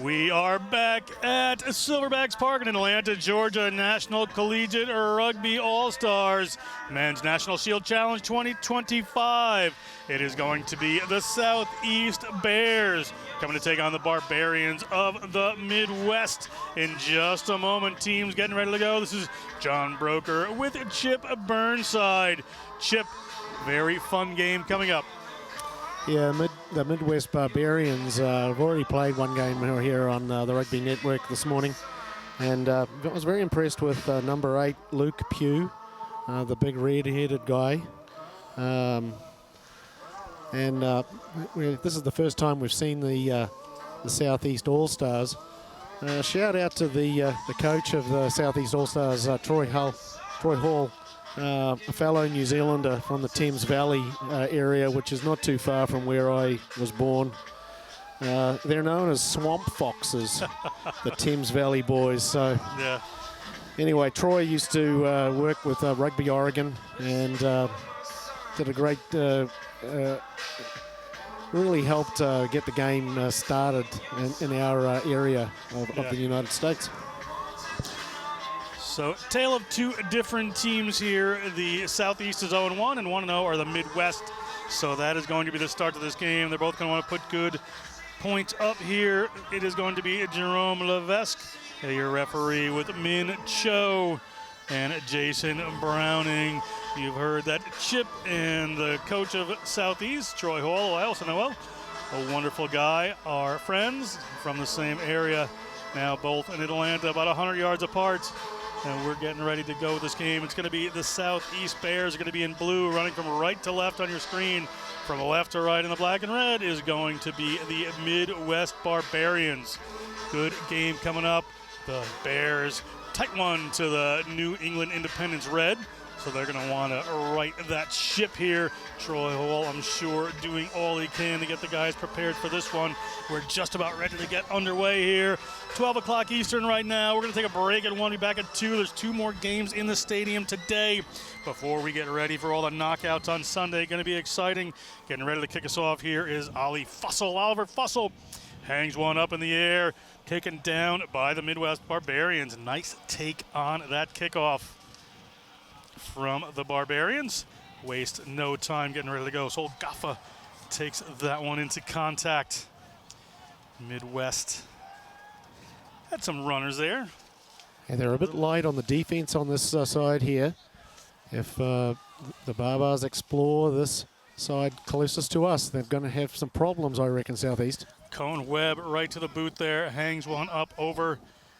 We are back at Silverbacks Park in Atlanta, Georgia, National Collegiate Rugby All-Stars Men's National Shield Challenge 2025. It is going to be the Southeast Bears coming to take on the Barbarians of the Midwest in just a moment. Teams getting ready to go. This is John Broker with Chip Burnside. Chip, very fun game coming up. Yeah, the Midwest Barbarians have already played one game here on the Rugby Network this morning, and I was very impressed with number 8, Luke Pugh, the big red-headed guy. This is the first time we've seen the Southeast All-Stars. Shout out to the coach of the Southeast All-Stars, Troy Hall. A fellow New Zealander from the Thames Valley area, which is not too far from where I was born. They're known as swamp foxes, the Thames Valley boys. So, yeah. Anyway, Troy used to work with Rugby Oregon and did a great, really helped get the game started in our area of the United States. So, tale of two different teams here. The Southeast is 0-1, and 1-0 are the Midwest. So that is going to be the start of this game. They're both going to want to put good points up here. It is going to be Jerome Levesque, your referee, with Min Cho and Jason Browning. You've heard that Chip and the coach of Southeast, Troy Hall, who I also know well, a wonderful guy, are friends from the same area. Now both in Atlanta, about 100 yards apart. And we're getting ready to go with this game. It's going to be the Southeast Bears are going to be in blue, running from right to left on your screen. From left to right in the black and red is going to be the Midwest Barbarians. Good game coming up. The Bears, tight one to the New England Independence Red. So they're going to want to right that ship here. Troy Hall, I'm sure, doing all he can to get the guys prepared for this one. We're just about ready to get underway here. 12 o'clock Eastern right now. We're going to take a break at 1, be back at 2. There's 2 more games in the stadium today before we get ready for all the knockouts on Sunday. Going to be exciting. Getting ready to kick us off here is Ollie Fussell. Oliver Fussell hangs one up in the air, taken down by the Midwest Barbarians. Nice take on that kickoff from the Barbarians. Waste no time getting ready to go. So Gaffa takes that one into contact. Midwest had some runners there. And they're a bit light on the defense on this side here. If the Barbars explore this side closest to us, they're going to have some problems, I reckon, Southeast. Cone Webb right to the boot there, hangs one up over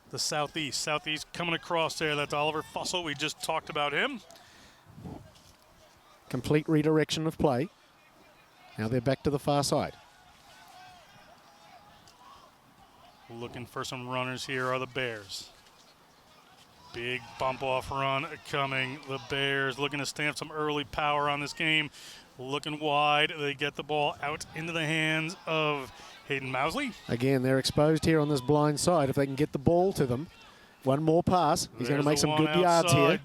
the Southeast. Southeast coming across there. That's Oliver Fussell. We just talked about him. Complete redirection of play. Now they're back to the far side. Looking for some runners here are the Bears. Big bump off run coming. The Bears looking to stamp some early power on this game. Looking wide. They get the ball out into the hands of Hayden Mousley. Again, they're exposed here on this blind side. If they can get the ball to them, one more pass. He's going to make some good yards here.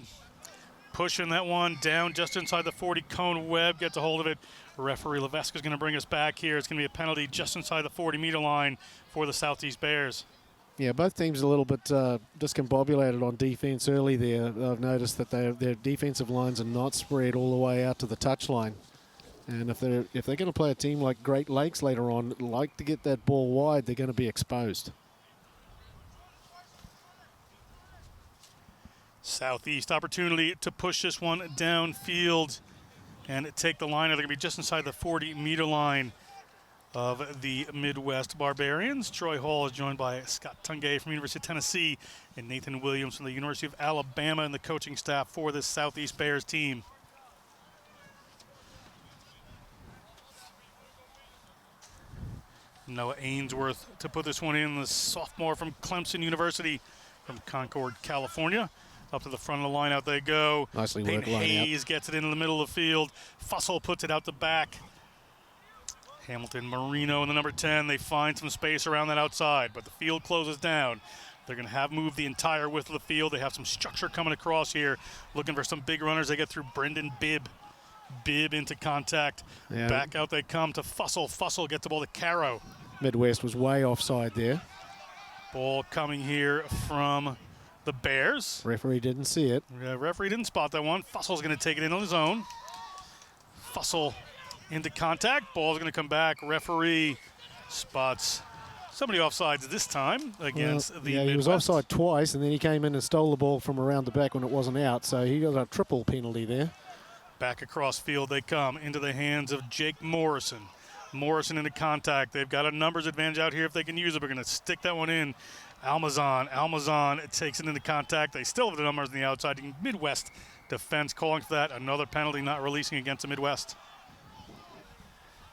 Pushing that one down just inside the 40. Cone Webb gets a hold of it. Referee Levesque is going to bring us back here. It's going to be a penalty just inside the 40-meter line for the Southeast Bears. Yeah, both teams a little bit discombobulated on defense early there. I've noticed that their defensive lines are not spread all the way out to the touchline. And if they're going to play a team like Great Lakes later on, like to get that ball wide, they're going to be exposed. Southeast opportunity to push this one downfield and take the line. They're going to be just inside the 40-meter line of the Midwest Barbarians. Troy Hall is joined by Scott Tungay from University of Tennessee and Nathan Williams from the University of Alabama and the coaching staff for this Southeast Bears team. Noah Ainsworth to put this one in, the sophomore from Clemson University from Concord, California. Up to the front of the line, out they go. Nicely Peyton worked line Hayes gets it into the middle of the field. Fussell puts it out the back. Hamilton Marino in the number 10. They find some space around that outside, but the field closes down. They're going to have moved the entire width of the field. They have some structure coming across here, looking for some big runners. They get through Brendan Bibb. Bibb into contact. Yeah. Back out they come to Fussell. Fussell gets the ball to Caro. Midwest was way offside there. Ball coming here from the Bears. Referee didn't see it. Referee didn't spot that one. Fussel's going to take it in on his own. Fussell into contact. Ball's going to come back. Referee spots somebody offsides this time against the Midwest. He was offside twice, and then he came in and stole the ball from around the back when it wasn't out, so he got a triple penalty there. Back across field they come into the hands of Jake Morrison. Morrison into contact. They've got a numbers advantage out here if they can use it. We're going to stick that one in. Almazan takes it into contact. They still have the numbers on the outside. Midwest defense calling for that. Another penalty not releasing against the Midwest.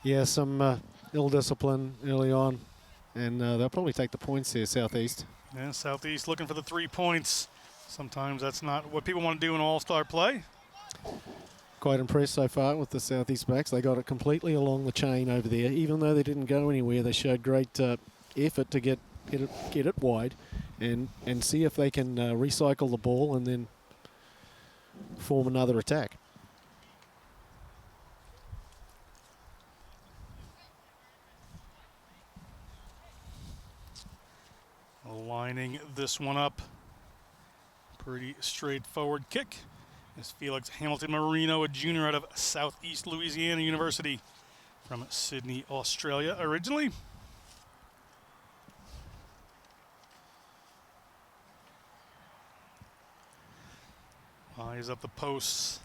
Yeah, some ill discipline early on, and they'll probably take the points here, Southeast. Yeah, Southeast looking for the 3 points. Sometimes that's not what people want to do in all-star play. Quite impressed so far with the Southeast backs. They got it completely along the chain over there. Even though they didn't go anywhere, they showed great effort to get it wide and see if they can recycle the ball and then form another attack. Lining this one up. Pretty straightforward kick. Is Felix Hamilton Marino, a junior out of Southeast Louisiana University from Sydney, Australia originally. Eyes up the posts.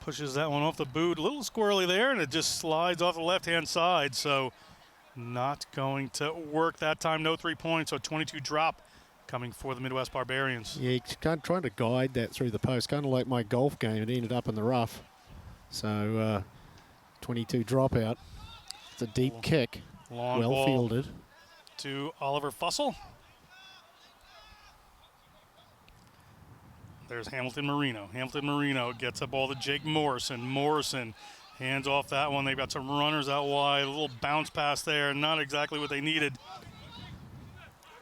Pushes that one off the boot. A little squirrely there, and it just slides off the left-hand side. So not going to work that time. No 3 points, so 22 drop coming for the Midwest Barbarians. Yeah, he's kind of trying to guide that through the post, kind of like my golf game. It ended up in the rough. So 22 dropout. It's a deep kick. Long well ball fielded. To Oliver Fussell. There's Hamilton Marino. Hamilton Marino gets a ball to Jake Morrison. Morrison hands off that one. They've got some runners out wide. A little bounce pass there. Not exactly what they needed.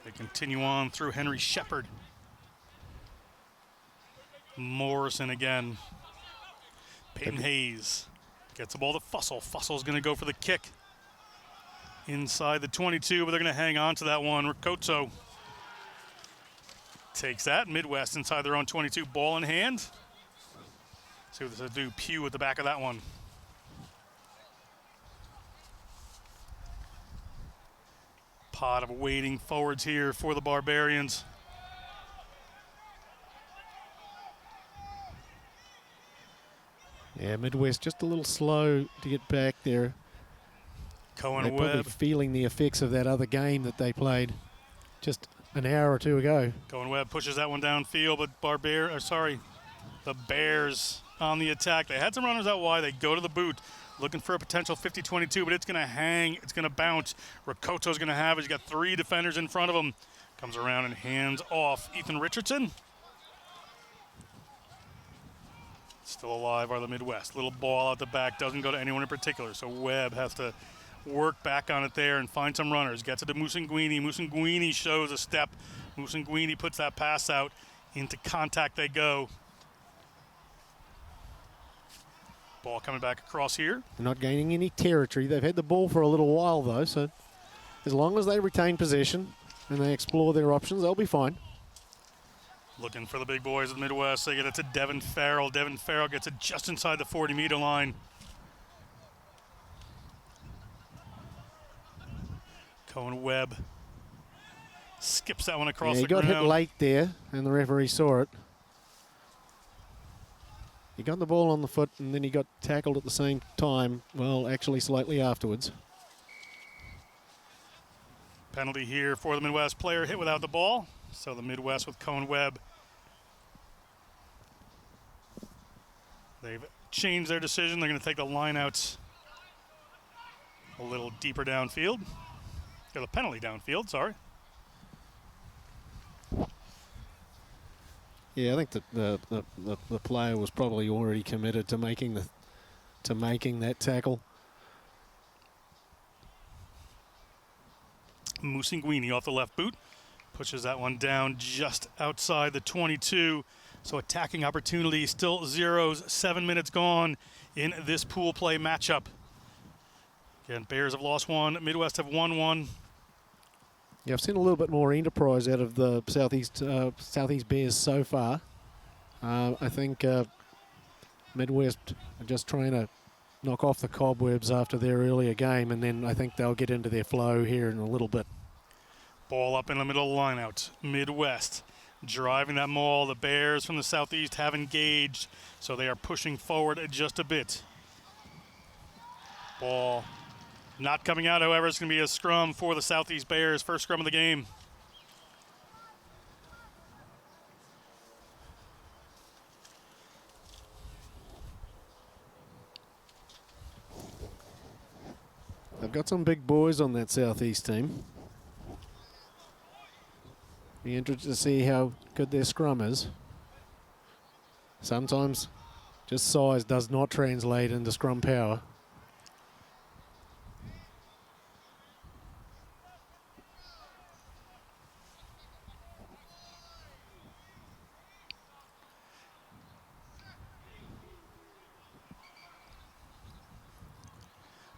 They continue on through Henry Shepard. Morrison again. Peyton Hayes gets the ball to Fussell. Fussel's going to go for the kick inside the 22, but they're going to hang on to that one. Ricotso takes that. Midwest inside their own 22. Ball in hand. See what this will do. Pugh at the back of that one. Pot of waiting forwards here for the Barbarians. Yeah, Midwest just a little slow to get back there. Cohen They're probably Webb. feeling the effects of that other game that they played just an hour or two ago. Cohen Webb pushes that one downfield, but the Bears on the attack. They had some runners out wide. They go to the boot, looking for a potential 50-22, but it's going to hang. It's going to bounce. Ricotto's going to have it. He's got 3 defenders in front of him. Comes around and hands off Ethan Richardson. Still alive are the Midwest. Little ball out the back. Doesn't go to anyone in particular, so Webb has to work back on it there and find some runners. Gets it to Musanguini. Musanguini shows a step. Musanguini puts that pass out. Into contact they go. Ball coming back across here. They're not gaining any territory. They've had the ball for a little while, though, so as long as they retain possession and they explore their options, they'll be fine. Looking for the big boys of the Midwest. They get it to Devin Farrell. Devin Farrell gets it just inside the 40-meter line. Cohen Webb skips that one across the ground. He got hit late there, and the referee saw it. He got the ball on the foot, and then he got tackled at the same time. Well, actually slightly afterwards. Penalty here for the Midwest. Player hit without the ball. So the Midwest with Cohen Webb. They've changed their decision. They're going to take the lineouts a little deeper downfield. Or the penalty downfield, sorry. Yeah, I think the player was probably already committed to making that tackle. Musanguini off the left boot. Pushes that one down just outside the 22. So attacking opportunity still zeros. 7 minutes gone in this pool play matchup. Again, Bears have lost one. Midwest have won one. Yeah, I've seen a little bit more enterprise out of the Southeast Bears so far. I think Midwest are just trying to knock off the cobwebs after their earlier game, and then I think they'll get into their flow here in a little bit. Ball up in the middle of the lineout. Midwest driving that maul. The Bears from the Southeast have engaged, so they are pushing forward just a bit. Ball not coming out, however. It's going to be a scrum for the Southeast Bears. First scrum of the game. They've got some big boys on that Southeast team. Be interested to see how good their scrum is. Sometimes just size does not translate into scrum power.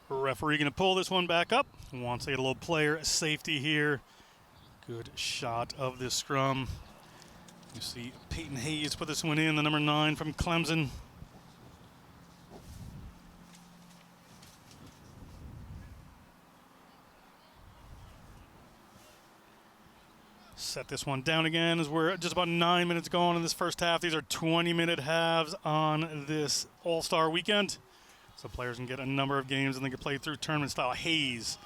Referee going to pull this one back up. Wants to get a little player safety here. Good shot of this scrum. You see Peyton Hayes put this one in, the number 9 from Clemson. Set this one down again as we're just about 9 minutes gone in this first half. These are 20-minute halves on this All-Star weekend. So players can get a number of games and they can play through tournament style. Hayes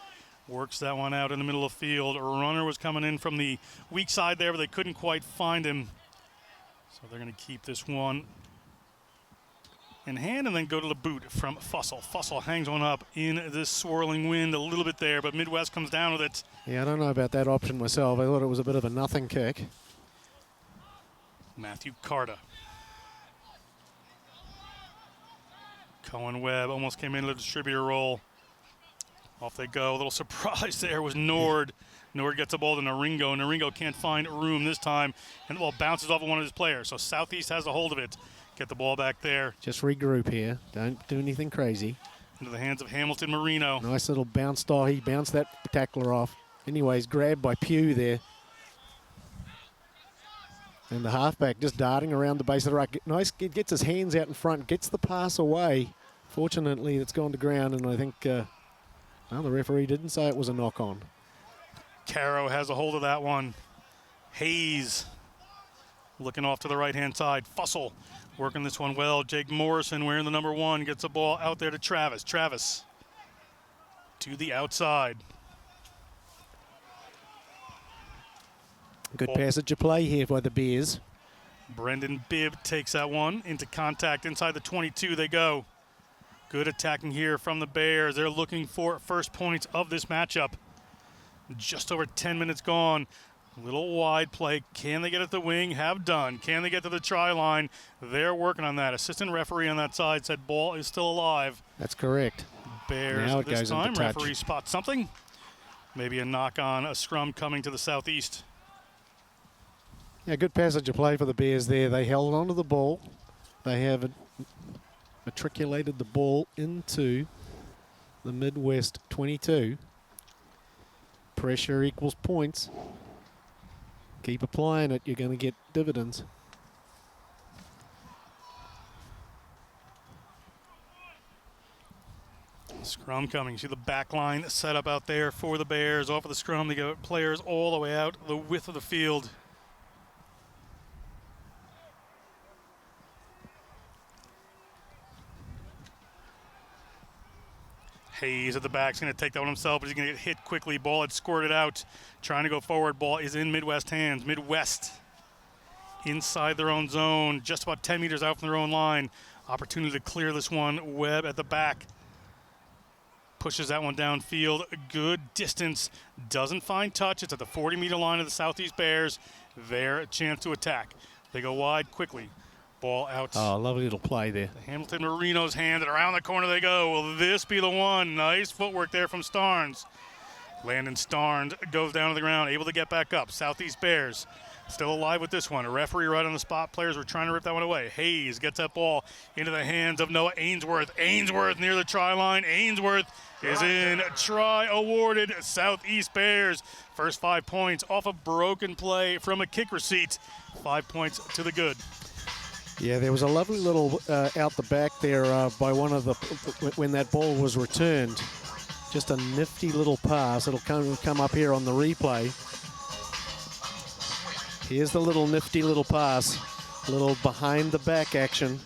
works that one out in the middle of the field. A runner was coming in from the weak side there, but they couldn't quite find him. So they're going to keep this one in hand and then go to the boot from Fussell. Fussell hangs one up in this swirling wind a little bit there, but Midwest comes down with it. Yeah, I don't know about that option myself. I thought it was a bit of a nothing kick. Matthew Carta. Cohen Webb almost came into the distributor role. Off they go. A little surprise there was Nord. Nord gets the ball to Naringo. Naringo can't find room this time, and the ball bounces off of one of his players. So Southeast has a hold of it. Get the ball back there. Just regroup here. Don't do anything crazy. Into the hands of Hamilton Marino. Nice little bounce style. He bounced that tackler off. Anyways, grabbed by Pugh there. And the halfback just darting around the base of the ruck. Nice, gets his hands out in front, gets the pass away. Fortunately, it's gone to ground, and I think well, the referee didn't say it was a knock-on. Caro has a hold of that one. Hayes looking off to the right-hand side. Fussell working this one well. Jake Morrison wearing the number 1 gets the ball out there to Travis. Travis to the outside. Good passage of play here by the Bears. Brendan Bibb takes that one into contact inside the 22. They go. Good attacking here from the Bears. They're looking for first points of this matchup. Just over 10 minutes gone. Little wide play. Can they get at the wing? Have done. Can they get to the try line? They're working on that. Assistant referee on that side said ball is still alive. That's correct. Bears now it this goes time. into touch. Referee spots something. Maybe a knock on, a scrum coming to the Southeast. Yeah, good passage of play for the Bears there. They held onto the ball. They have matriculated the ball into the Midwest 22. Pressure equals points. Keep applying it, you're going to get dividends. Scrum coming. You see the back line set up out there for the Bears. Off of the scrum, they get players all the way out the width of the field. Hayes at the back is going to take that one himself, but he's going to get hit quickly. Ball had squirted out. Trying to go forward. Ball is in Midwest hands. Midwest inside their own zone, just about 10 meters out from their own line. Opportunity to clear this one. Webb at the back. Pushes that one downfield. Good distance. Doesn't find touch. It's at the 40-meter line of the Southeast Bears. Their chance to attack. They go wide quickly. Ball out. Oh, lovely little play there. Hamilton Marino's hand, and around the corner they go. Will this be the one? Nice footwork there from Starnes. Landon Starnes goes down to the ground, able to get back up. Southeast Bears Still alive with this one. A referee right on the spot. Players were trying to rip that one away. Hayes gets that ball into the hands of Noah Ainsworth. Ainsworth near the try line. Ainsworth is in. Try awarded. Southeast Bears. First 5 points off a broken play from a kick receipt. 5 points to the good. Yeah, there was a lovely little out the back there by one of the, when that ball was returned. Just a nifty little pass. It'll come up here on the replay. Here's the little nifty little pass. A little behind the back action.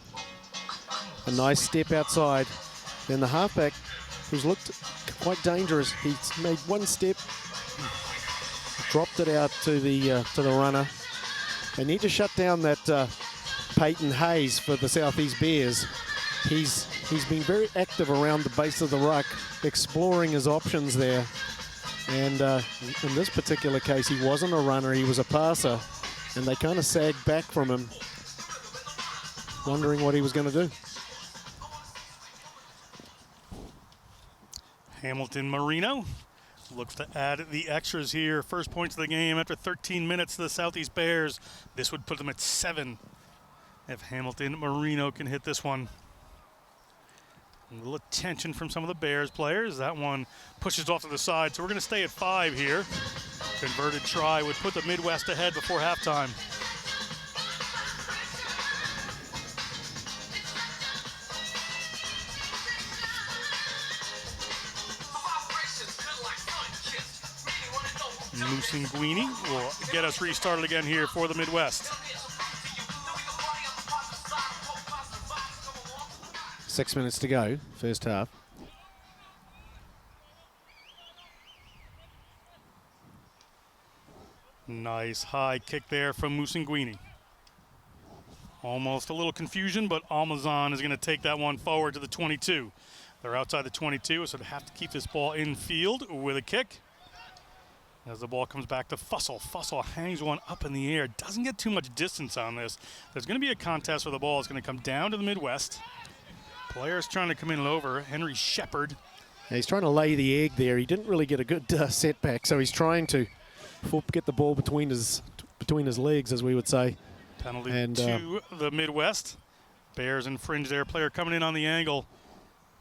A nice step outside. Then the halfback, who's looked quite dangerous, he's made one step, dropped it out to the runner. They need to shut down that Peyton Hayes for the Southeast Bears. He's been very active around the base of the ruck, exploring his options there. And in this particular case, he wasn't a runner, he was a passer. And they kind of sagged back from him, wondering what he was going to do. Hamilton Marino looks to add the extras here. First points of the game after 13 minutes to the Southeast Bears. This would put them at 7 if Hamilton Marino can hit this one. A little attention from some of the Bears players. That one pushes off to the side, so we're going to stay at 5 here. Converted try would put the Midwest ahead before halftime. Musinguini will get us restarted again here for the Midwest. 6 minutes to go, first half. Nice high kick there from Musinguini. Almost a little confusion, but Almazan is going to take that one forward to the 22. They're outside the 22, so they have to keep this ball in field with a kick. As the ball comes back to Fussell. Fussell hangs one up in the air. Doesn't get too much distance on this. There's going to be a contest where the ball is going to come down to the Midwest. Players trying to come in and over. Henry Shepard. Yeah, he's trying to lay the egg there. He didn't really get a good setback, so he's trying to get the ball between his legs, as we would say. Penalty to the Midwest. Bears infringe their player coming in on the angle.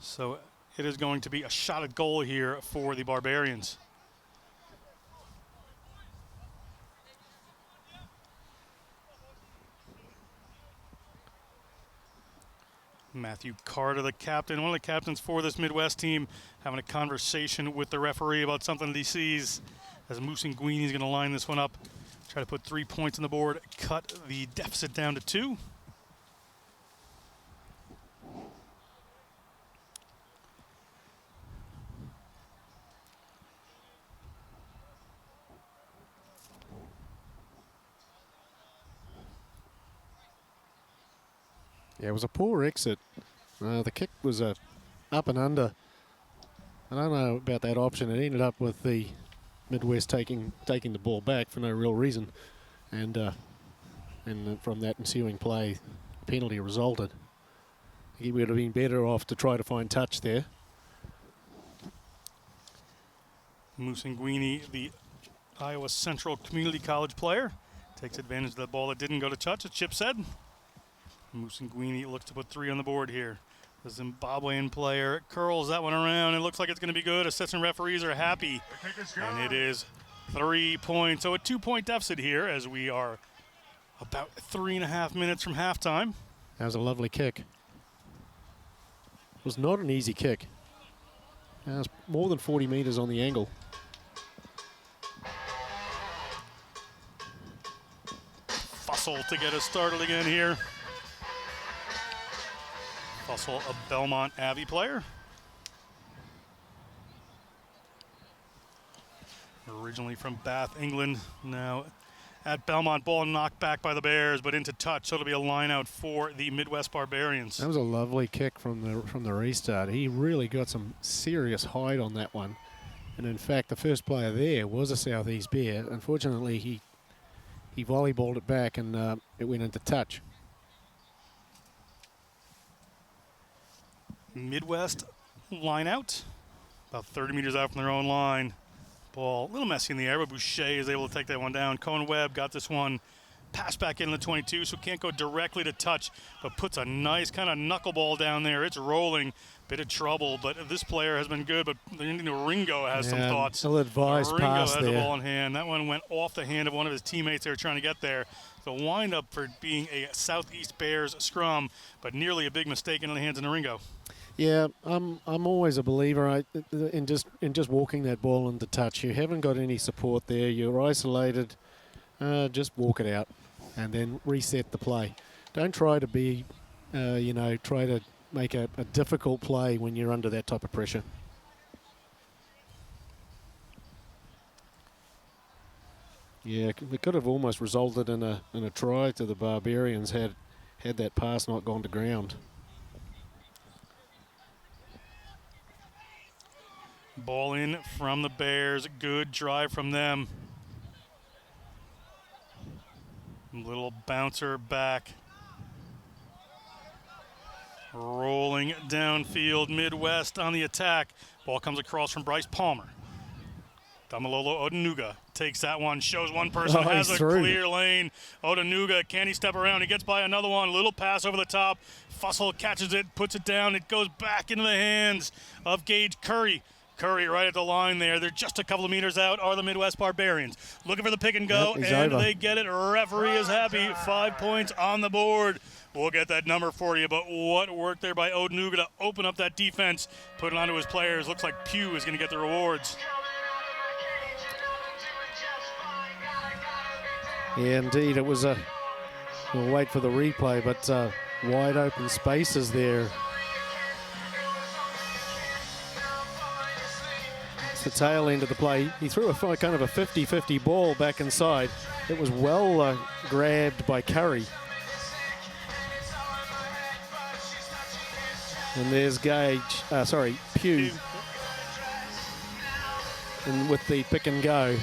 So it is going to be a shot at goal here for the Barbarians. Matthew Carter, the captain, one of the captains for this Midwest team, having a conversation with the referee about something that he sees. As Musinguini is going to line this one up, try to put 3 points on the board, cut the deficit down to 2. Yeah, it was a poor exit. The kick was up and under. I don't know about that option. It ended up with the Midwest taking the ball back for no real reason, and from that ensuing play, penalty resulted. He would have been better off to try to find touch there. Musinguini, the Iowa Central Community College player, takes advantage of the ball that didn't go to touch, as Chip said. Musinguini looks to put 3 on the board here. The Zimbabwean player curls that one around. It looks like it's going to be good. Assistant referees are happy. And it is 3 points. So a 2-point deficit here as we are about 3.5 minutes from halftime. That was a lovely kick. It was not an easy kick. That was more than 40 meters on the angle. Fussell to get us started again here. Fussell, a Belmont Abbey player. Originally from Bath, England. Now at Belmont, ball knocked back by the Bears, but into touch. So it'll be a line out for the Midwest Barbarians. That was a lovely kick from the restart. He really got some serious height on that one. And in fact, the first player there was a Southeast Bear. Unfortunately, he volleyballed it back and it went into touch. Midwest line out, about 30 meters out from their own line. Ball a little messy in the air, but Boucher is able to take that one down. Cohen Webb got this one. Pass back in the 22, so can't go directly to touch, but puts a nice kind of knuckleball down there. It's rolling. Bit of trouble, but this player has been good, but Ringo has some thoughts. Ill-advised pass Ringo has there. the ball in hand. That one went off the hand of one of his teammates they were trying to get there. The wind-up for being a Southeast Bears scrum, but nearly a big mistake in the hands of Ringo. Yeah, I'm always a believer in just walking that ball into touch. You haven't got any support there. You're isolated. Just walk it out and then reset the play. Don't try to be, try to make a difficult play when you're under that type of pressure. Yeah, it could have almost resulted in a try to the Barbarians had that pass not gone to ground. Ball in from the Bears. Good drive from them. Little bouncer back. Rolling downfield, Midwest on the attack. Ball comes across from Bryce Palmer. Damalolo Odenuga takes that one, shows one person has a clear lane. Odenuga, can he step around? He gets by another one, little pass over the top. Fussell catches it, puts it down. It goes back into the hands of Gage Curry. Curry right at the line there. They're just a couple of meters out are the Midwest Barbarians. Looking for the pick and go, and they get it. Referee is happy. 5 points on the board. We'll get that number for you, but what work there by Odenuga to open up that defense, put it onto his players. Looks like Pugh is going to get the rewards. Yeah, indeed. It was we'll wait for the replay, but wide open spaces there. It's the tail end of the play. He threw a kind of a 50-50 ball back inside. It was well grabbed by Curry. And there's Pugh. And with the pick and go.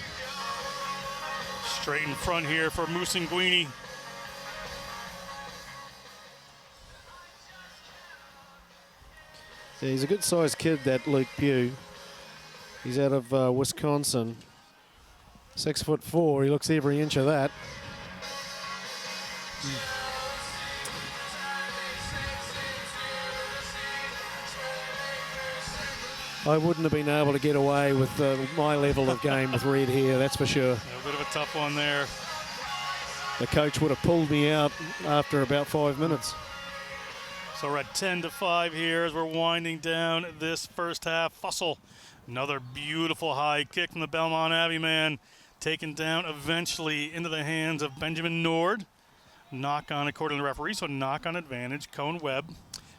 Straight in front here for Musinguini. Yeah, he's a good-sized kid, that Luke Pugh. He's out of Wisconsin. 6'4". He looks every inch of that. I wouldn't have been able to get away with my level of game with red hair, that's for sure. A bit of a tough one there. The coach would have pulled me out after about 5 minutes. So we're at 10-5 here as we're winding down this first half. Fussell, another beautiful high kick from the Belmont Abbey man, taken down eventually into the hands of Benjamin Nord. Knock on according to the referee, so knock on advantage. Cohen Webb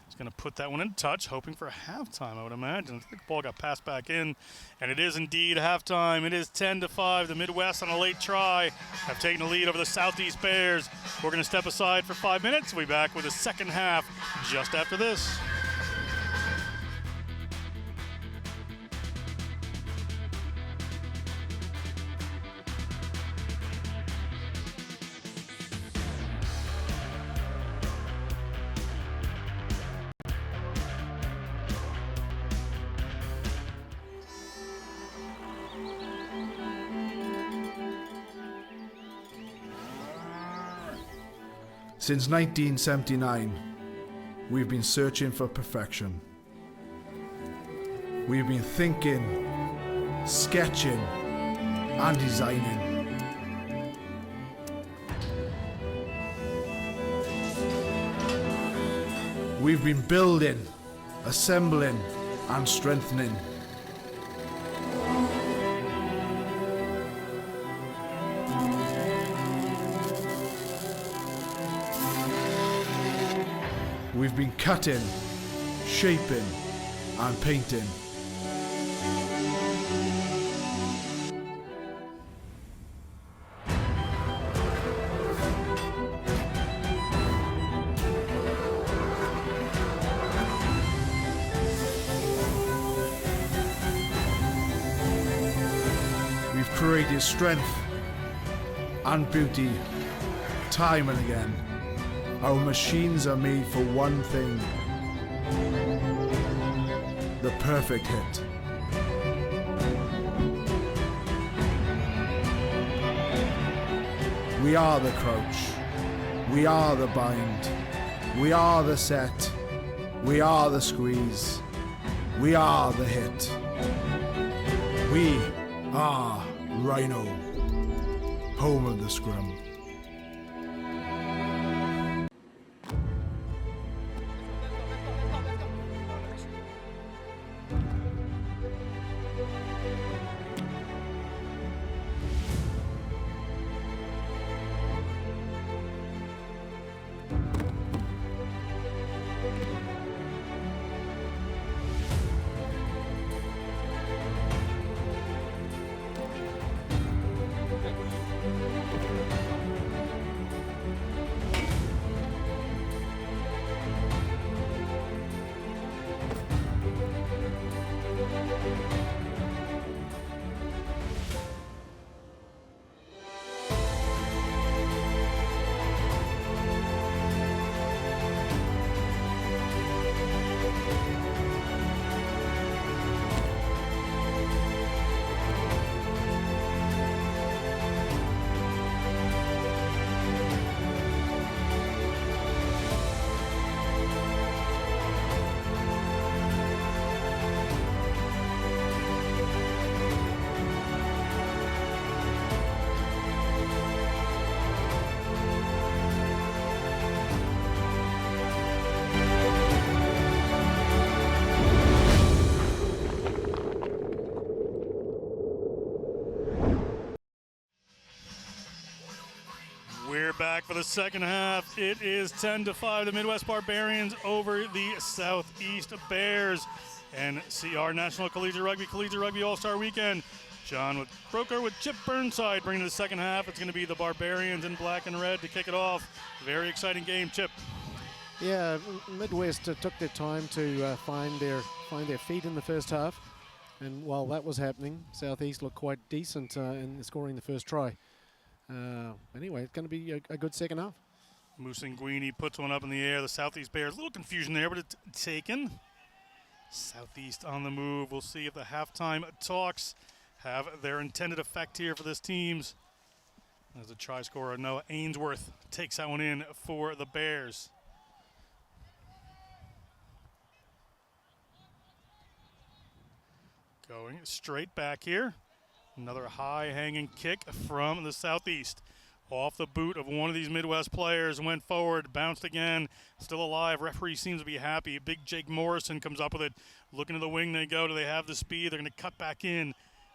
is going to put that one in touch, hoping for halftime, I would imagine. I think the ball got passed back in, and it is indeed halftime. It is 10-5. The Midwest on a late try have taken the lead over the Southeast Bears. We're going to step aside for 5 minutes. We'll be back with the second half just after this. Since 1979, we've been searching for perfection. We've been thinking, sketching, and designing. We've been building, assembling, and strengthening. We've been cutting, shaping, and painting. We've created strength and beauty time and again. Our machines are made for one thing: the perfect hit. We are the crouch. We are the bind. We are the set. We are the squeeze. We are the hit. We are Rhino, home of the scrum. We're back for the second half. It is 10-5, the Midwest Barbarians over the Southeast Bears. And CR National Collegiate Rugby All-Star Weekend. John with Broker with Chip Burnside bringing the second half. It's going to be the Barbarians in black and red to kick it off. Very exciting game, Chip. Yeah, Midwest took their time to find their feet in the first half. And while that was happening, Southeast looked quite decent in scoring the first try. Anyway, it's going to be a good second half. Musanguini puts one up in the air. The Southeast Bears, a little confusion there, but it's taken. Southeast on the move. We'll see if the halftime talks have their intended effect here for this team's. As the try scorer, Noah Ainsworth, takes that one in for the Bears. Going straight back here. Another high-hanging kick from the Southeast. Off the boot of one of these Midwest players, went forward, bounced again, still alive. Referee seems to be happy. Big Jake Morrison comes up with it. Looking to the wing they go. Do they have the speed? They're going to cut back in.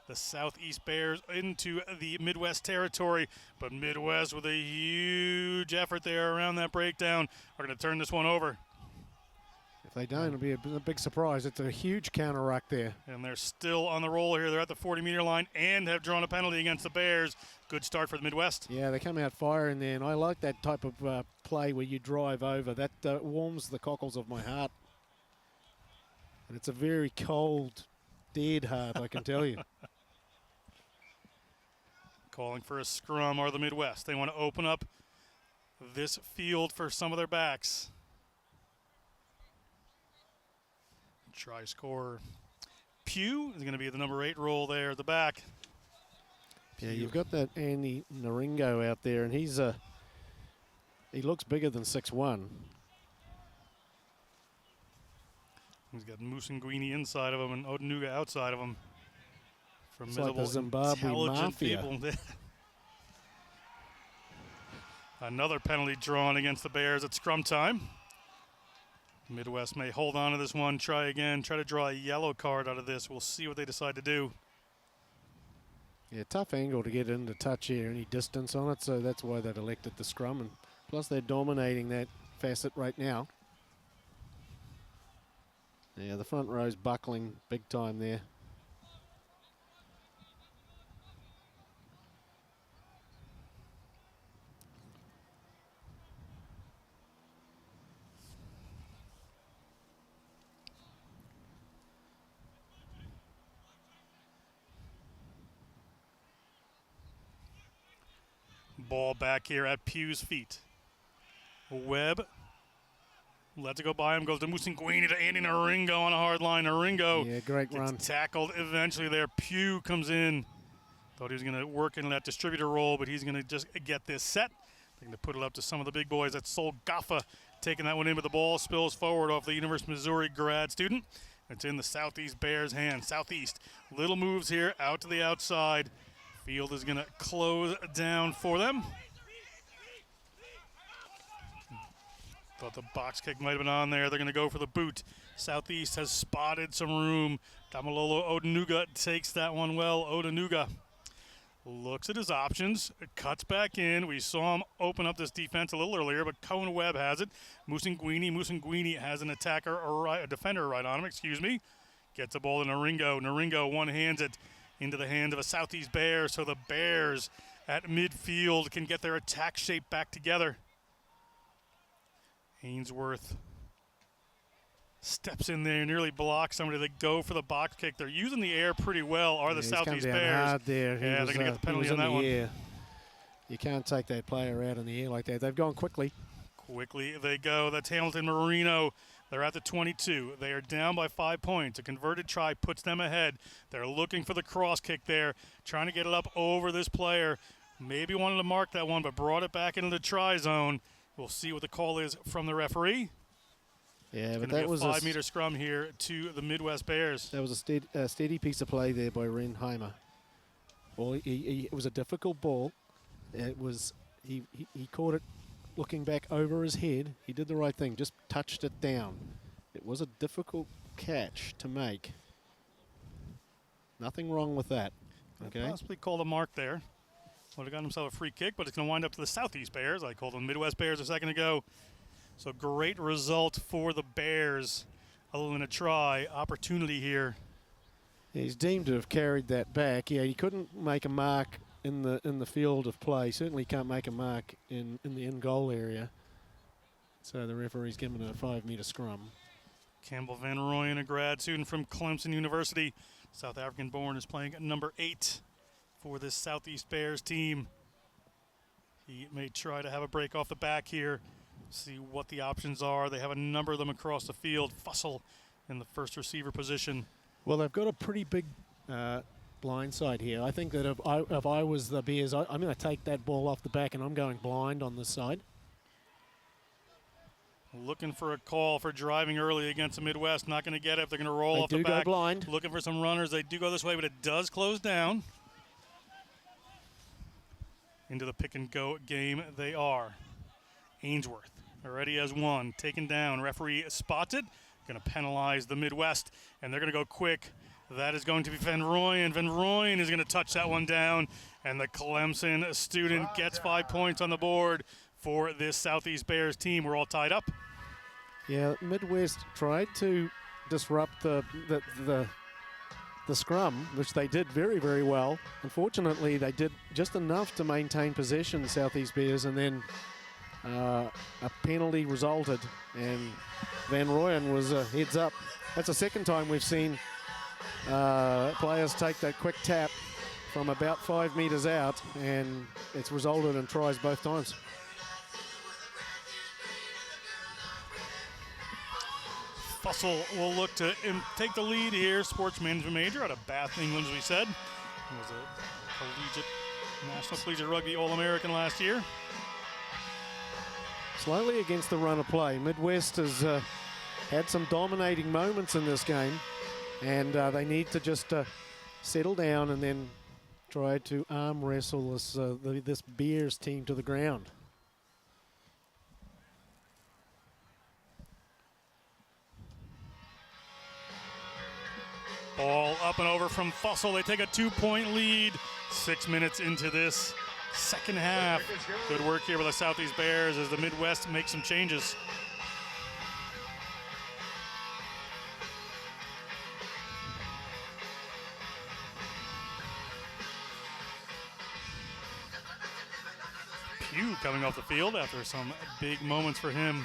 The Southeast Bears into the Midwest territory. But Midwest, with a huge effort there around that breakdown, are going to turn this one over. If they don't, it'll be a big surprise. It's a huge counter-ruck there. And they're still on the roll here. They're at the 40-meter line and have drawn a penalty against the Bears. Good start for the Midwest. Yeah, they come out firing there, and I like that type of play where you drive over. That warms the cockles of my heart. And it's a very cold, dead heart, I can tell you. Calling for a scrum are the Midwest. They want to open up this field for some of their backs. Try scorer Pugh is going to be the number 8 role there at the back. Yeah, you've got that Andy Naringo out there, and he looks bigger than 6'1". He's got Musanguini inside of him and Odenuga outside of him. It's like the Zimbabwe Mafia. People. Another penalty drawn against the Bears at scrum time. Midwest may hold on to this one, try again, try to draw a yellow card out of this. We'll see what they decide to do. Yeah, tough angle to get into touch here, any distance on it, so that's why they've elected the scrum. And plus they're dominating that facet right now. Yeah, the front row's buckling big time there. Ball back here at Pugh's feet. Webb lets it go by him, goes to Musanguini to Andy Naringo on a hard line. Naringo great run. tackled eventually there. Pugh comes in. Thought he was going to work in that distributor role, but he's going to just get this set. They're going to put it up to some of the big boys. That's Sol Gaffa taking that one in, but the ball spills forward off the University of Missouri grad student. It's in the Southeast Bears' hand. Southeast, little moves here out to the outside. Field is going to close down for them. Thought the box kick might have been on there. They're going to go for the boot. Southeast has spotted some room. Damalolo Odanuga takes that one well. Odanuga looks at his options, cuts back in. We saw him open up this defense a little earlier, but Cohen Webb has it. Musingwini has an attacker, a defender right on him, Gets the ball to Naringo. Naringo one-hands it into the hand of a Southeast Bear, so the Bears at midfield can get their attack shape back together. Ainsworth steps in there, nearly blocks somebody. They go for the box kick. They're using the air pretty well, are the Southeast Bears. Hard there. Yeah, they're going to get the penalty on that one. Air. You can't take that player out in the air like that. They've gone quickly. Quickly they go. That's Hamilton Marino. They're at the 22. They are down by 5 points. A converted try puts them ahead. They're looking for the cross kick there, trying to get it up over this player. Maybe wanted to mark that one, but brought it back into the try zone. We'll see what the call is from the referee. Yeah, but that was a 5-meter scrum here to the Midwest Bears. That was a steady piece of play there by Renheimer. Well, it was a difficult ball. It was he caught it looking back over his head. He did the right thing, just touched it down. It was a difficult catch to make. Nothing wrong with that. Okay. Possibly called a mark there. Would have gotten himself a free kick, but it's going to wind up to the Southeast Bears. I called them Midwest Bears a second ago. So great result for the Bears. Other than a try, opportunity here. Yeah, he's deemed to have carried that back. Yeah, he couldn't make a mark in the field of play. Certainly can't make a mark in the end goal area. So the referee's given a 5-meter scrum. Campbell Van Rooyen, a grad student from Clemson University, South African born, is playing at number 8 for this Southeast Bears team. He may try to have a break off the back here, see what the options are. They have a number of them across the field. Fussell in the first receiver position. Well, they've got a pretty big blind side here. I think that if I was the Bears, I'm going to take that ball off the back and I'm going blind on this side. Looking for a call for driving early against the Midwest. Not going to get it. They're going to roll off the back. They do go blind. Looking for some runners. They do go this way, but it does close down. Into the pick-and-go game they are. Ainsworth already has one. Taken down. Referee spots it. Going to penalize the Midwest, and they're going to go quick. That is going to be Van Rooyen. Van Rooyen is going to touch that one down, and the Clemson student gets 5 points on the board for this Southeast Bears team. We're all tied up. Yeah, Midwest tried to disrupt the scrum, which they did very, very well. Unfortunately, they did just enough to maintain possession, Southeast Bears, and then a penalty resulted, and Van Rooyen was heads up. That's the second time we've seen players take that quick tap from about 5 meters out, and it's resulted in tries both times. Fussell will look to take the lead here. Sports management major out of Bath, England, as we said. He was a National Collegiate Rugby All-American last year. Slowly against the run of play. Midwest has had some dominating moments in this game, and they need to just settle down and then try to arm wrestle this Bears team to the ground. Ball up and over from Fussell. They take a 2-point lead 6 minutes into this second half. Good work here by the Southeast Bears as the Midwest makes some changes. Pugh coming off the field after some big moments for him.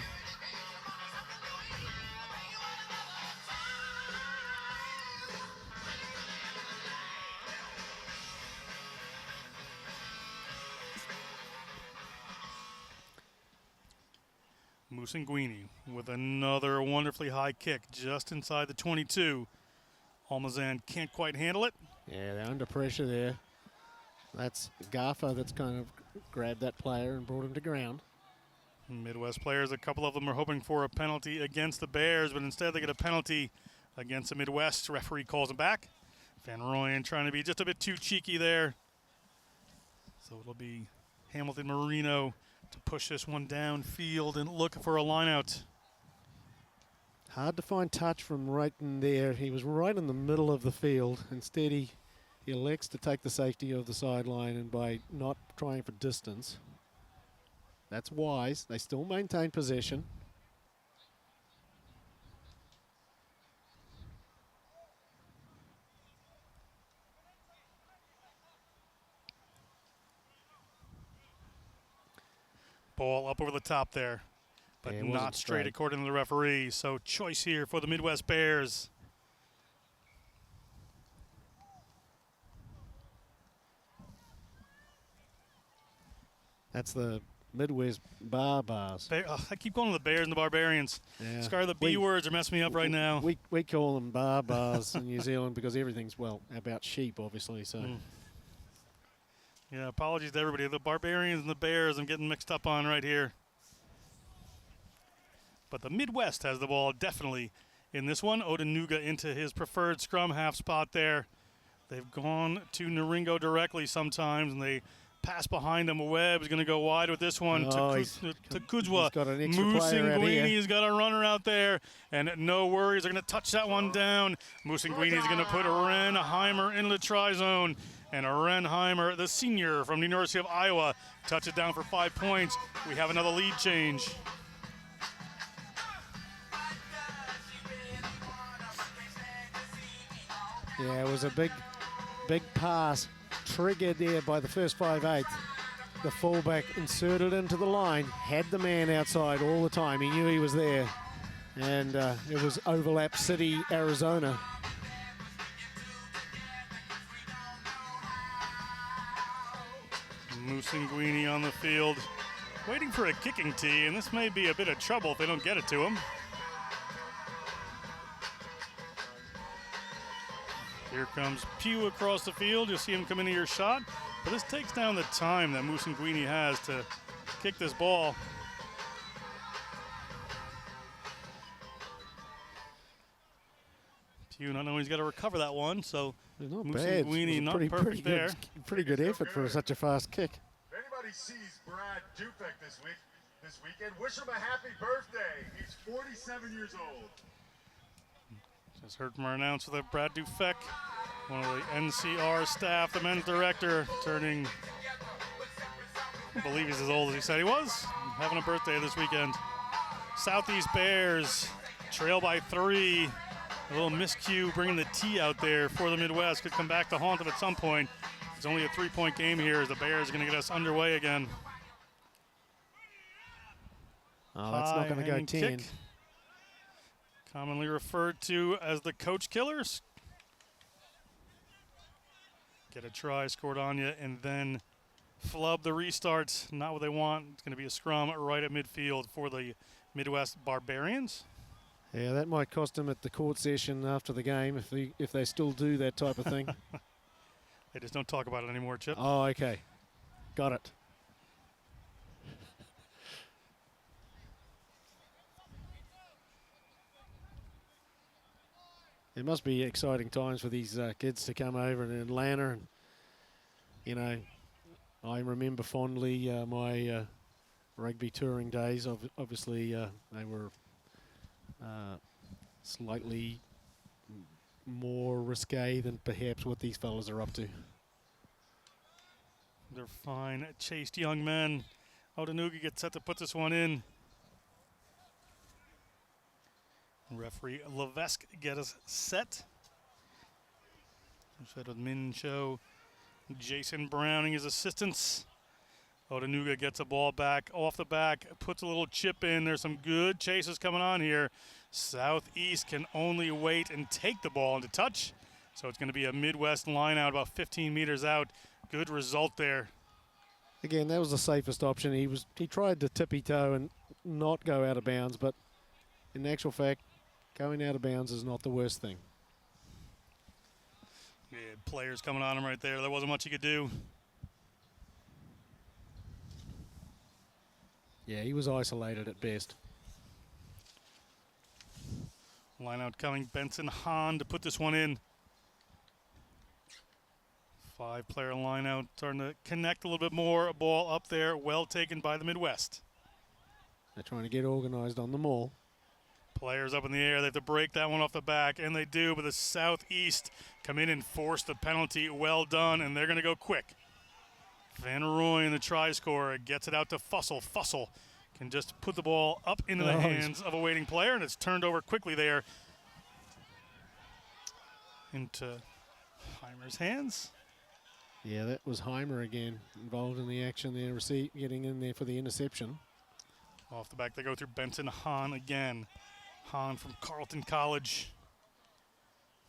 Musingwini with another wonderfully high kick just inside the 22. Almazan can't quite handle it. Yeah, they're under pressure there. That's Garfo that's kind of grabbed that player and brought him to ground. Midwest players, a couple of them are hoping for a penalty against the Bears, but instead they get a penalty against the Midwest. Referee calls him back. Van Rooyen trying to be just a bit too cheeky there. So it'll be Hamilton Marino to push this one downfield and look for a lineout. Hard to find touch from right in there. He was right in the middle of the field. Instead, he elects to take the safety of the sideline, and by not trying for distance, that's wise. They still maintain possession. Ball up over the top there, but Yeah, it wasn't not straight straight. according to the referee. So choice here for the Midwest Bears. That's the Midwest Barbars. I keep calling them the Bears and the Barbarians. Yeah. Scar, the B words are messing me up right now. We call them Barbars in New Zealand because everything's, well, about sheep, obviously. So Yeah, apologies to everybody. The Barbarians and the Bears I'm getting mixed up on right here. But the Midwest has the ball definitely in this one. Odanuga into his preferred scrum half spot there. They've gone to Naringo directly sometimes, and they pass behind him. Webb is going to go wide with this one to Kuzwa. He's got an extra player out here. Musinguini's got a runner out there, and no worries. They're going to touch that one down. Musinguini's going to put Renheimer in the try zone. And Renheimer, the senior from the University of Iowa, touches it down for 5 points. We have another lead change. yeah, it was a big pass triggered there by the first 5'8". The fullback inserted into the line, had the man outside all the time. He knew he was there. And it was Overlap City, Arizona. Musinguini on the field, waiting for a kicking tee, and this may be a bit of trouble if they don't get it to him. Here comes Pugh across the field. You'll see him come into your shot, but this takes down the time that Musinguini has to kick this ball. Pugh not knowing he's got to recover that one, so Not bad. Musinguini not perfect there. Pretty good effort for such a fast kick. If anybody sees Brad Dufek this weekend, wish him a happy birthday. He's 47 years old. Just heard from our announcer that Brad Dufek, one of the NCR staff, the men's director, turning, I don't believe he's as old as he said he was, having a birthday this weekend. Southeast Bears trail by 3. A little miscue bringing the tee out there for the Midwest. Could come back to haunt them at some point. It's only a 3-point game here as the Bears are going to get us underway again. Oh, that's not going to go 10. Kick, commonly referred to as the coach killers. Get a try scored on you and then flub the restarts. Not what they want. It's going to be a scrum right at midfield for the Midwest Barbarians. Yeah, that might cost him at the court session after the game if they still do that type of thing. They just don't talk about it anymore, Chip. Oh, okay. Got it. It must be exciting times for these kids to come over in Atlanta. And, you know, I remember fondly my rugby touring days. Obviously, they were slightly more risque than perhaps what these fellas are up to. They're fine, chased young men. Odanuga gets set to put this one in. Referee Levesque get us set. Set with Min Cho, Jason Browning, his assistants. Odanuga gets a ball back off the back, puts a little chip in. There's some good chases coming on here. Southeast can only wait and take the ball into touch. So it's going to be a Midwest line out about 15 meters out. Good result there. Again, that was the safest option. He tried to tippy-toe and not go out of bounds, but in actual fact, going out of bounds is not the worst thing. Yeah, players coming on him right there. There wasn't much he could do. Yeah, he was isolated at best. Line out coming, Benson Hahn to put this one in. 5-player line out, starting to connect a little bit more. A ball up there, well taken by the Midwest. They're trying to get organized on the maul. Players up in the air, they have to break that one off the back, and they do, but the Southeast come in and force the penalty. Well done, and they're going to go quick. Van Rooyen, the try scorer, gets it out to Fussell. Fussell can just put the ball up into the hands of a waiting player, and it's turned over quickly there into Heimer's hands. Yeah, that was Heimer again, involved in the action there, getting in there for the interception. Off the back, they go through Benson Hahn again. Hahn from Carleton College.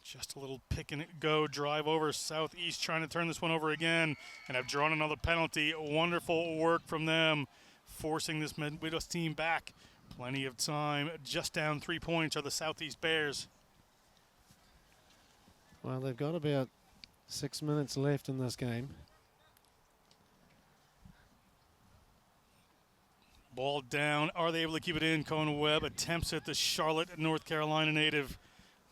Just a little pick and go, drive over. Southeast trying to turn this one over again and have drawn another penalty. Wonderful work from them, forcing this Midwest team back. Plenty of time. Just down 3 points are the Southeast Bears. Well, they've got about 6 minutes left in this game. Ball down. Are they able to keep it in? Cohen Webb attempts it. The Charlotte, North Carolina native.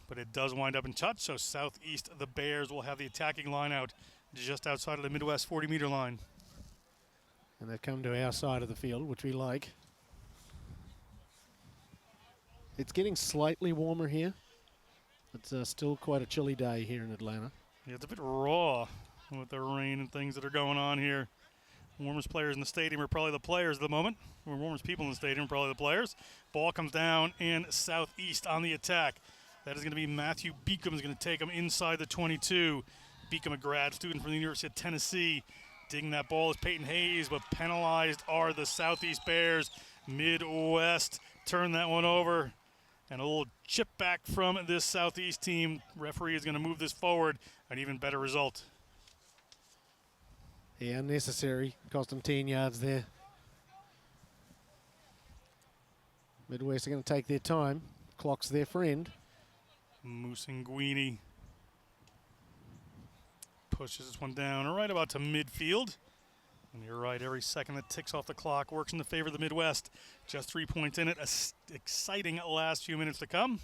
But it does wind up in touch, so Southeast, the Bears, will have the attacking line out just outside of the Midwest 40-meter line. And they've come to our side of the field, which we like. It's getting slightly warmer here. It's still quite a chilly day here in Atlanta. Yeah, it's a bit raw with the rain and things that are going on here. Warmest players in the stadium are probably the players at the moment. Or warmest people in the stadium are probably the players. Ball comes down, and Southeast on the attack. That is going to be Matthew Beacom is going to take him inside the 22. Beacom, a grad student from the University of Tennessee. Digging that ball is Peyton Hayes, but penalized are the Southeast Bears. Midwest turn that one over. And a little chip back from this Southeast team. Referee is going to move this forward. An even better result. Yeah, unnecessary. Cost them 10 yards there. Midwest are going to take their time. Clock's their friend. Musinguini pushes this one down right about to midfield. And you're right, every second that ticks off the clock works in the favor of the Midwest. Just 3 points in it. Exciting last few minutes to come.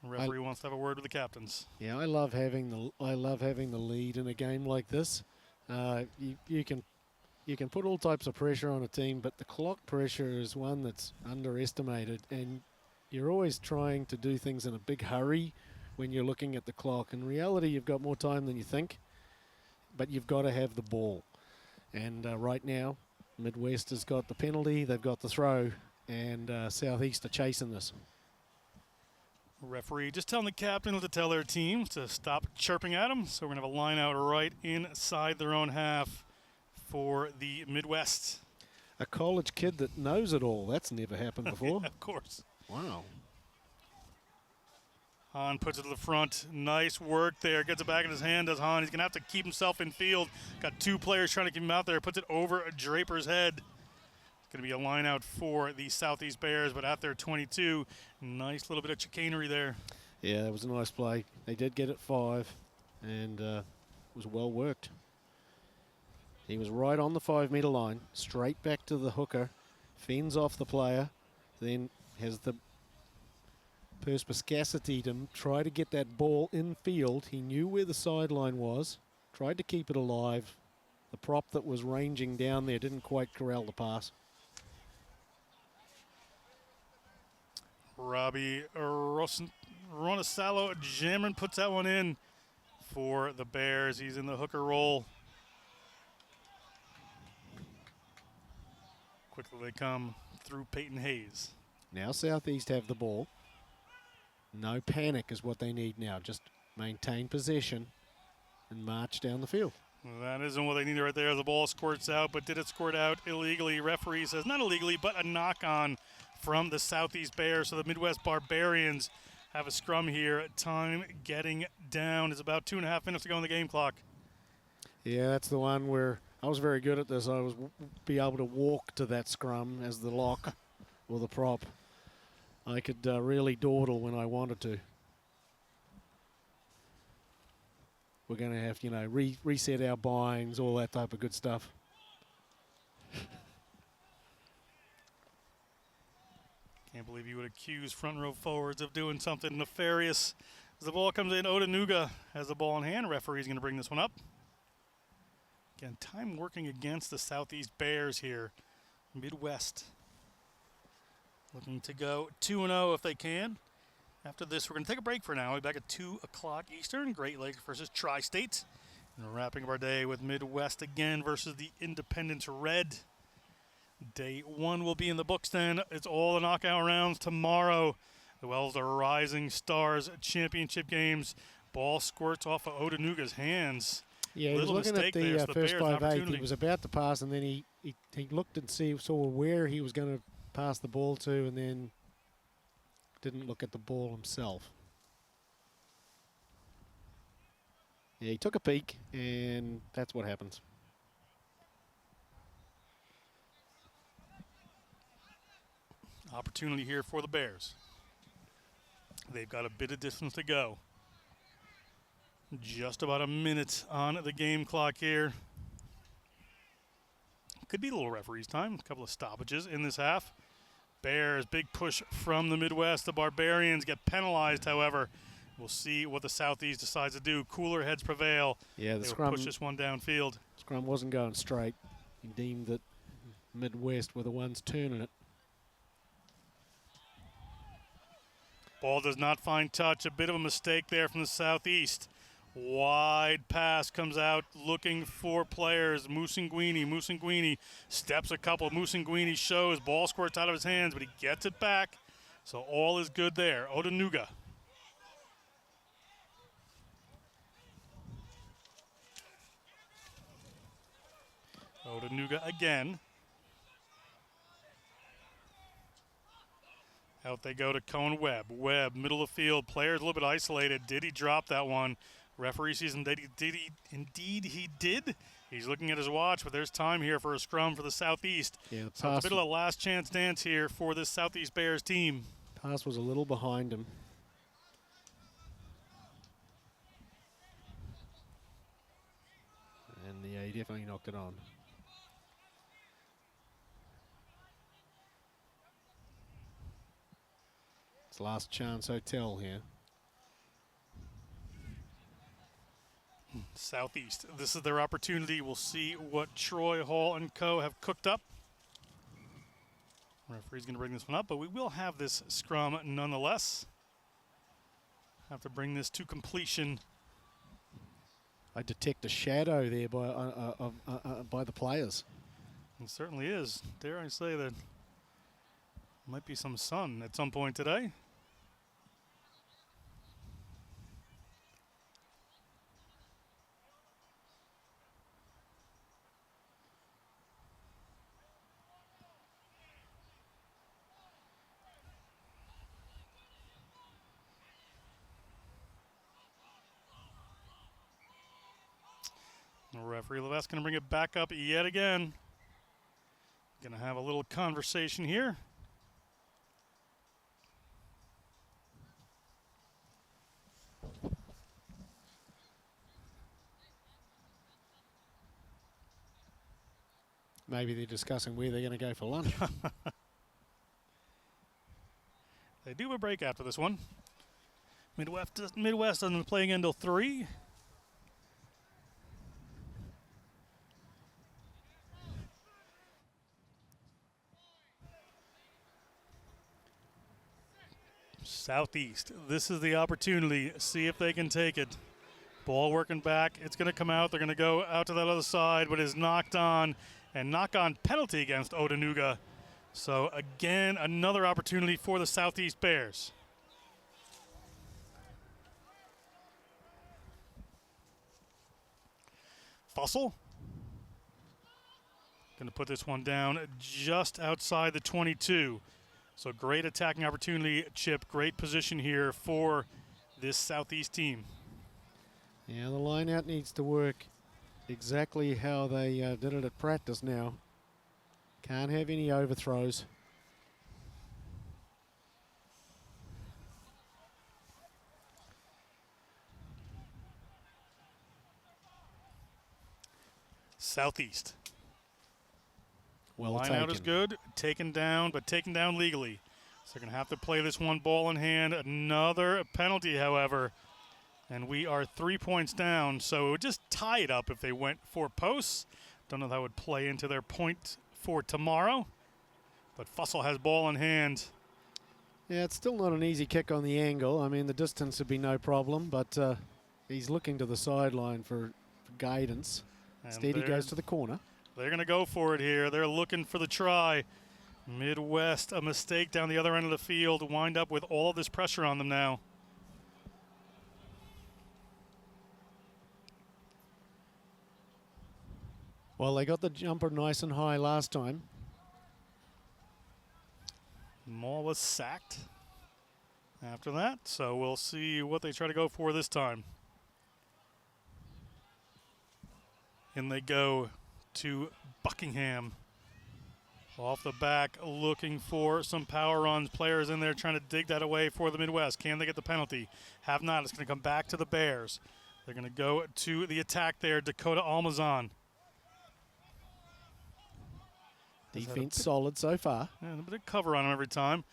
The referee wants to have a word with the captains. Yeah, I love having the lead in a game like this. You can put all types of pressure on a team, but the clock pressure is one that's underestimated, and you're always trying to do things in a big hurry when you're looking at the clock. In reality, you've got more time than you think, but you've got to have the ball. And right now, Midwest has got the penalty, they've got the throw, and Southeast are chasing this. Referee just telling the captain to tell their team to stop chirping at them. So we're going to have a line out right inside their own half for the Midwest. A college kid that knows it all. That's never happened before. Yeah, of course. Wow. Hahn puts it to the front. Nice work there. Gets it back in his hand, does Hahn. He's going to have to keep himself in field. Got two players trying to keep him out there. Puts it over Draper's head. It's going to be a line out for the Southeast Bears, but at their 22, nice little bit of chicanery there. Yeah, that was a nice play. They did get it 5, and it was well worked. He was right on the 5-meter line, straight back to the hooker, fends off the player, then has the perspicacity to try to get that ball in field. He knew where the sideline was, tried to keep it alive. The prop that was ranging down there didn't quite corral the pass. Robbie Ronisalo Jamron puts that one in for the Bears. He's in the hooker role. Quickly they come through Peyton Hayes. Now Southeast have the ball. No panic is what they need now. Just maintain possession and march down the field. That isn't what they need right there. The ball squirts out, but did it squirt out illegally? Referee says not illegally, but a knock-on from the Southeast Bears. So the Midwest Barbarians have a scrum here. Time getting down. It's about 2.5 minutes to go on the game clock. Yeah, that's the one where I was very good at this. I was be able to walk to that scrum as the lock or the prop. I could really dawdle when I wanted to. We're going to have, reset our binds, all that type of good stuff. Can't believe you would accuse front row forwards of doing something nefarious. As the ball comes in, Otanuga has the ball in hand. Referee's going to bring this one up. Again, time working against the Southeast Bears here. Midwest looking to go 2-0 if they can. After this, we're going to take a break for now. We'll be back at 2 o'clock Eastern. Great Lakes versus Tri-State. And we're wrapping up our day with Midwest again versus the Independence Red. Day 1 will be in the books then. It's all the knockout rounds tomorrow. As well as the Rising Stars Championship games. Ball squirts off of Otanuga's hands. Yeah, he was looking at the first 5-8. He was about to pass, and then he looked and saw where he was going to pass the ball to, and then didn't look at the ball himself. Yeah, he took a peek, and that's what happens. Opportunity here for the Bears. They've got a bit of distance to go. Just about a minute on the game clock here. Could be a little referee's time. A couple of stoppages in this half. Bears, big push from the Midwest. The Barbarians get penalized, however. We'll see what the Southeast decides to do. Cooler heads prevail. Yeah, the they scrum push this one downfield. Scrum wasn't going straight. He deemed that Midwest were the ones turning it. Ball does not find touch. A bit of a mistake there from the Southeast. Wide pass comes out looking for players. Musinguini steps a couple. Musinguini shows. Ball squirts out of his hands, but he gets it back. So all is good there. Otanuga. Otanuga again. Out they go to Cohen Webb. Webb, middle of the field. Players a little bit isolated. Did he drop that one? Referee sees him. Indeed he did. He's looking at his watch, but there's time here for a scrum for the Southeast. Yeah, so it's a bit of a last chance dance here for this Southeast Bears team. Pass was a little behind him. And yeah, he definitely knocked it on. It's last chance hotel here. Southeast, this is their opportunity. We'll see what Troy Hall and co. have cooked up. Referee's going to bring this one up, but we will have this scrum nonetheless. Have to bring this to completion. I detect a shadow there by the players. It certainly is. Dare I say that might be some sun at some point today. Referee Levesque going to bring it back up yet again. Going to have a little conversation here. Maybe they're discussing where they're going to go for lunch. They do have a break after this one. Midwest doesn't play again until 3. Southeast, this is the opportunity. See if they can take it. Ball working back. It's going to come out. They're going to go out to that other side, but is knocked on. And knock-on penalty against Otanuga. So, again, another opportunity for the Southeast Bears. Fussell. Going to put this one down just outside the 22. So great attacking opportunity, Chip. Great position here for this Southeast team. Yeah, the line out needs to work exactly how they did it at practice now. Can't have any overthrows. Southeast. Well Line taken. out is good. Taken down, but taken down legally. So they're going to have to play this one ball in hand. Another penalty, however. And we are 3 points down, so it would just tie it up if they went 4 posts. Don't know if that would play into their point for tomorrow. But Fussell has ball in hand. Yeah, it's still not an easy kick on the angle. I mean, the distance would be no problem, but he's looking to the sideline for guidance. And Instead, he goes to the corner. They're going to go for it here. They're looking for the try. Midwest, a mistake down the other end of the field. Wind up with all of this pressure on them now. Well, they got the jumper nice and high last time. Maul was sacked after that, so we'll see what they try to go for this time. And they go to Buckingham. Off the back, looking for some power runs. Players in there trying to dig that away for the Midwest. Can they get the penalty? Have not. It's going to come back to the Bears. They're going to go to the attack there. Dakota Almazan. Defense solid so far. Yeah, a bit of cover on him every time.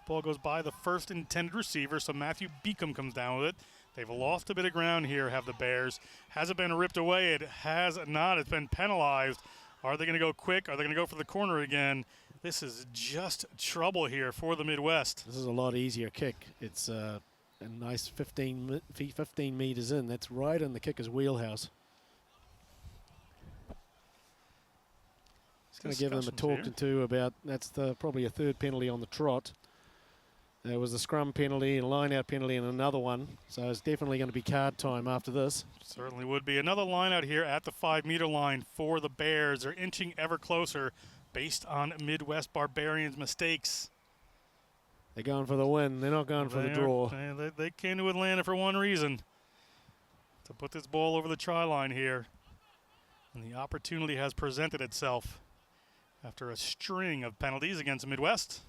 Ball goes by the first intended receiver, so Matthew Beacom comes down with it. They've lost a bit of ground here, have the Bears. Has it been ripped away? It has not. It's been penalized. Are they going to go quick? Are they going to go for the corner again? This is just trouble here for the Midwest. This is a lot easier kick. It's a nice 15 meters in. That's right in the kicker's wheelhouse. Going to give them a talking to about that's probably a third penalty on the trot. There was a scrum penalty, a line-out penalty, and another one. So it's definitely going to be card time after this. Certainly would be. Another line out here at the 5-meter line for the Bears. They're inching ever closer based on Midwest Barbarians' mistakes. They're going for the win. They're not going for the draw. They came to Atlanta for one reason, to put this ball over the try line here. And the opportunity has presented itself after a string of penalties against the Midwest.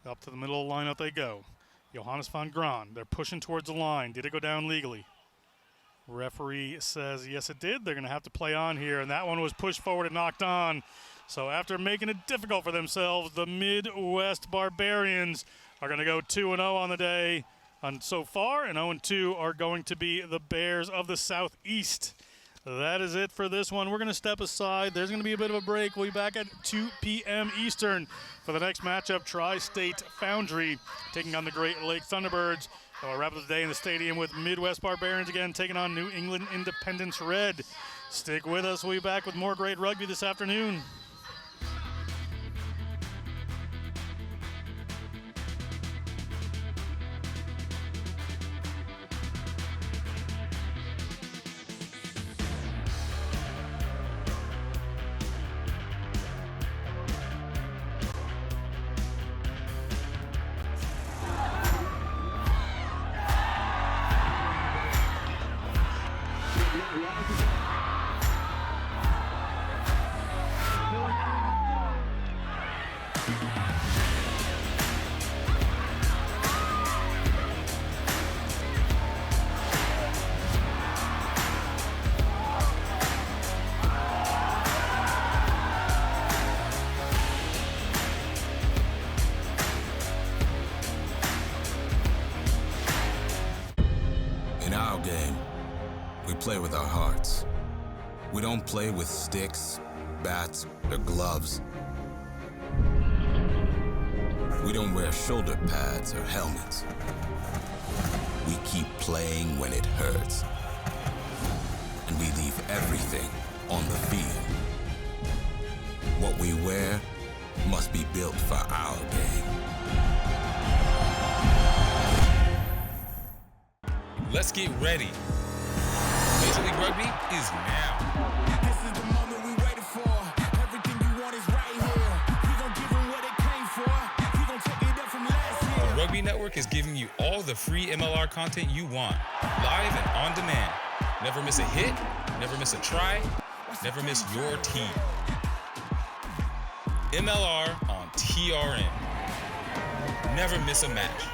Up to the middle of the lineup they go. Johannes van Graan, they're pushing towards the line. Did it go down legally? Referee says yes it did. They're going to have to play on here, and that one was pushed forward and knocked on. So after making it difficult for themselves, the Midwest Barbarians are going to go 2-0 on the day. And so far, and 0-2 are going to be the Bears of the Southeast. That is it for this one. We're going to step aside. There's going to be a bit of a break. We'll be back at 2 p.m. Eastern for the next matchup. Tri-State Foundry taking on the Great Lakes Thunderbirds. So we'll wrap up the day in the stadium with Midwest Barbarians again taking on New England Independence Red. Stick with us. We'll be back with more great rugby this afternoon. Play with our hearts. We don't play with sticks, bats, or gloves. We don't wear shoulder pads or helmets. We keep playing when it hurts. And we leave everything on the field. What we wear must be built for our game. Let's get ready. Major League Rugby is now. This is the moment we waited for. Everything you want is right here. We gon' give them what it came for. We gon' take it up from last year. The Rugby Network is giving you all the free MLR content you want, live and on demand. Never miss a hit, never miss a try, never miss your team. MLR on TRN. Never miss a match.